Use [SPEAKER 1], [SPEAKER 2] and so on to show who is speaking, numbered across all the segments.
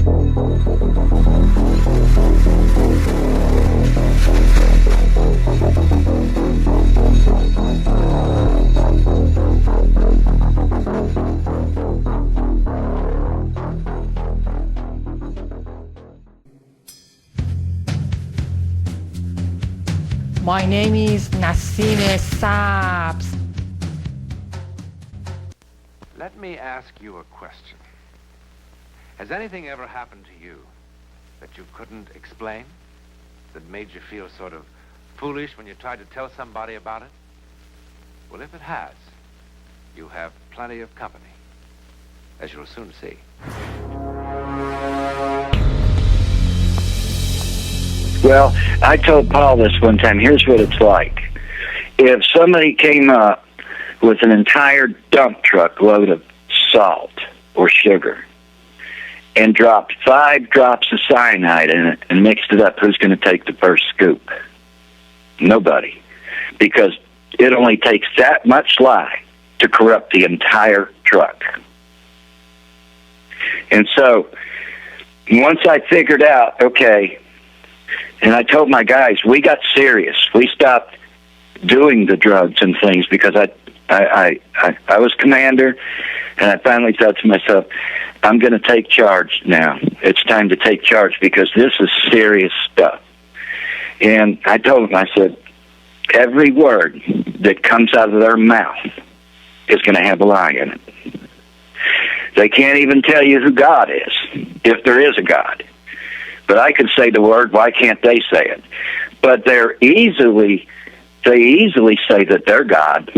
[SPEAKER 1] My name is Nassim Saps.
[SPEAKER 2] Let me ask you a question. Has anything ever happened to you that you couldn't explain? That made you feel sort of foolish when you tried to tell somebody about it? Well, if it has, you have plenty of company, as you'll soon see.
[SPEAKER 3] Well, I told Paul this one time. Here's what it's like. If somebody came up with an entire dump truck load of salt or sugar and dropped 5 drops of cyanide in it and mixed it up, who's going to take the first scoop? Nobody. Because it only takes that much lye to corrupt the entire truck. And so, once I figured out, okay, and I told my guys, we got serious. We stopped doing the drugs and things because I was commander, and I finally thought to myself, I'm going to take charge now. It's time to take charge because this is serious stuff. And I told them, I said, every word that comes out of their mouth is going to have a lie in it. They can't even tell you who God is, if there is a God. But I can say the word, why can't they say it? But they easily say that they're God,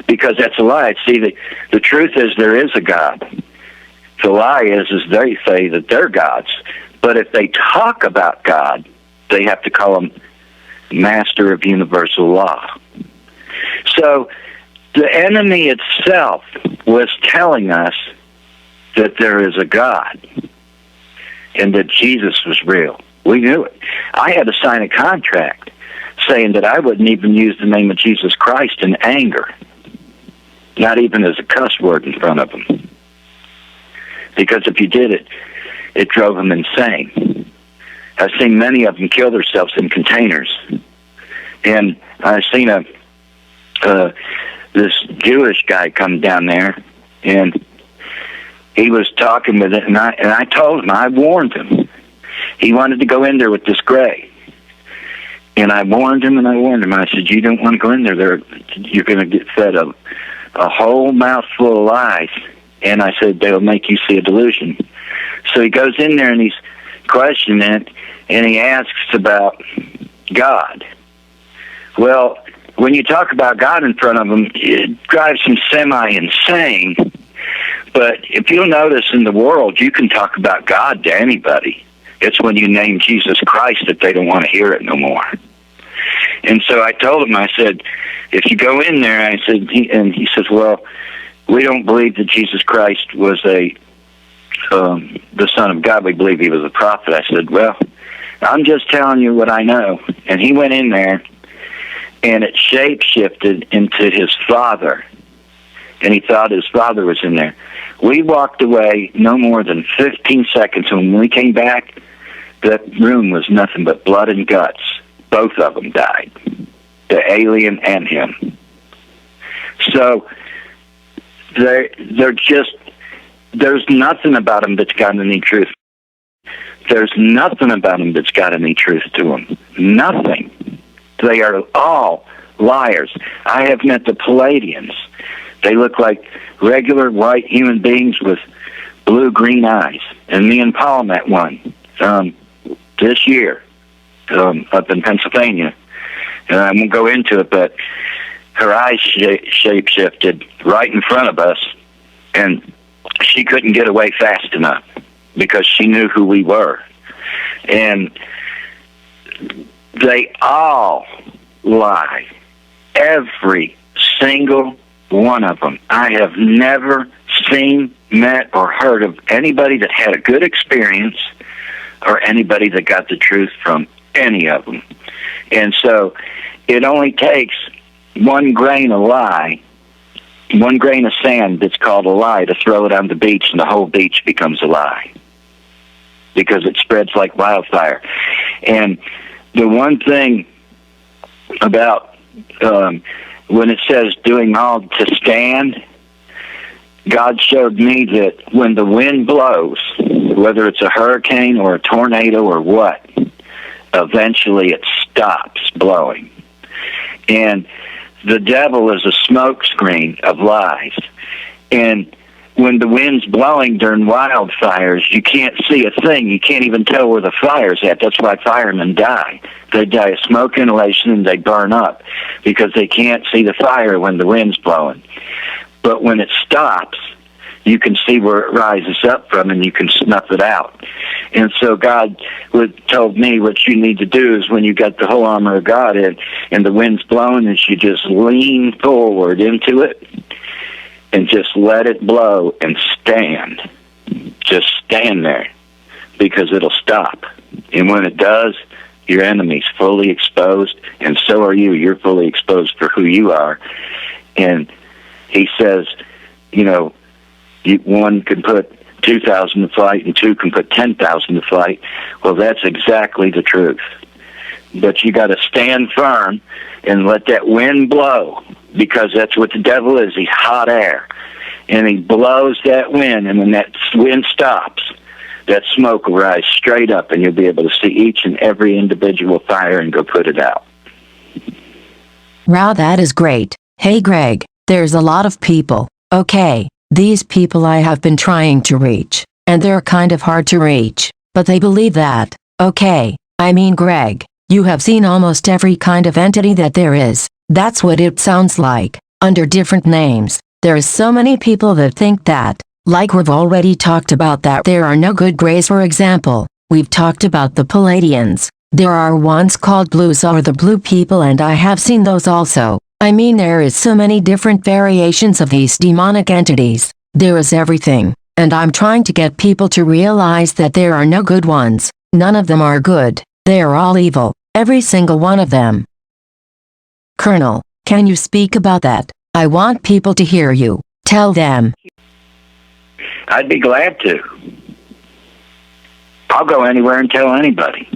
[SPEAKER 3] because that's a lie. See, the truth is there is a God. The lie is they say that they're gods. But if they talk about God, they have to call him master of universal law. So the enemy itself was telling us that there is a God and that Jesus was real. We knew it. I had to sign a contract saying that I wouldn't even use the name of Jesus Christ in anger, not even as a cuss word in front of him. Because if you did it, it drove them insane. I've seen many of them kill themselves in containers. And I've seen this Jewish guy come down there, and he was talking with it, and I told him, I warned him. He wanted to go in there with this gray. And I warned him, I said, you don't want to go in there. You're going to get fed a whole mouthful of lies. And I said, they'll make you see a delusion. So he goes in there, and he's questioning it, and he asks about God. Well, when you talk about God in front of him, it drives him semi-insane. But if you'll notice in the world, you can talk about God to anybody. It's when you name Jesus Christ that they don't want to hear it no more. And so I told him, I said, if you go in there, I said, he says, well, we don't believe that Jesus Christ was the Son of God. We believe he was a prophet. I said, well, I'm just telling you what I know. And he went in there, and it shape-shifted into his father. And he thought his father was in there. We walked away no more than 15 seconds, and when we came back, that room was nothing but blood and guts. Both of them died, the alien and him. So they're just, there's nothing about them that's got any truth. There's nothing about them that's got any truth to them. Nothing. They are all liars. I have met the Palladians. They look like regular white human beings with blue-green eyes. And me and Paul met one this year up in Pennsylvania. And I won't go into it, but her eyes shape-shifted right in front of us, and she couldn't get away fast enough because she knew who we were. And they all lie. Every single one of them. I have never seen, met, or heard of anybody that had a good experience or anybody that got the truth from any of them. And so it only takes one grain of lie one grain of sand that's called a lie, to throw it on the beach, and the whole beach becomes a lie because it spreads like wildfire. And the one thing about when it says doing all to stand, God showed me that when the wind blows, whether it's a hurricane or a tornado or what, eventually it stops blowing. And the devil is a smokescreen of lies. And when the wind's blowing during wildfires, you can't see a thing. You can't even tell where the fire's at. That's why firemen die. They die of smoke inhalation and they burn up because they can't see the fire when the wind's blowing. But when it stops, you can see where it rises up from and you can snuff it out. And so God told me what you need to do is when you got the whole armor of God in and the wind's blowing, is you just lean forward into it and just let it blow and stand. Just stand there because it'll stop. And when it does, your enemy's fully exposed, and so are you. You're fully exposed for who you are. And he says, you know, one can put 2,000 to flight and two can put 10,000 to flight. Well, that's exactly the truth. But you got to stand firm and let that wind blow, because that's what the devil is. He's hot air. And he blows that wind, and when that wind stops, that smoke will rise straight up, and you'll be able to see each and every individual fire and go put it out.
[SPEAKER 4] Wow, that is great. Hey Greg, there's a lot of people. Okay, these people I have been trying to reach, and they're kind of hard to reach, but they believe that. Okay, I mean Greg, you have seen almost every kind of entity that there is. That's what it sounds like, under different names. There's so many people that think that, like we've already talked about, that there are no good grays. For example, we've talked about the Palladians. There are ones called blues, or the blue people, and I have seen those also. I mean, there is so many different variations of these demonic entities. There is everything, and I'm trying to get people to realize that there are no good ones. None of them are good. They are all evil, every single one of them. Colonel, can you speak about that? I want people to hear you. Tell them.
[SPEAKER 3] I'd be glad to. I'll go anywhere and tell anybody.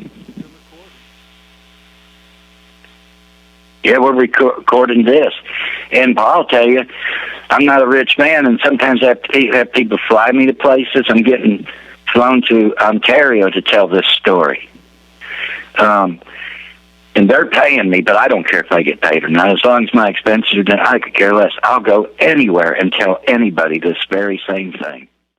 [SPEAKER 3] Yeah, we're recording this. And I'll tell you, I'm not a rich man, and sometimes I have people fly me to places. I'm getting flown to Ontario to tell this story. And they're paying me, but I don't care if I get paid or not. As long as my expenses are done, I could care less. I'll go anywhere and tell anybody this very same thing.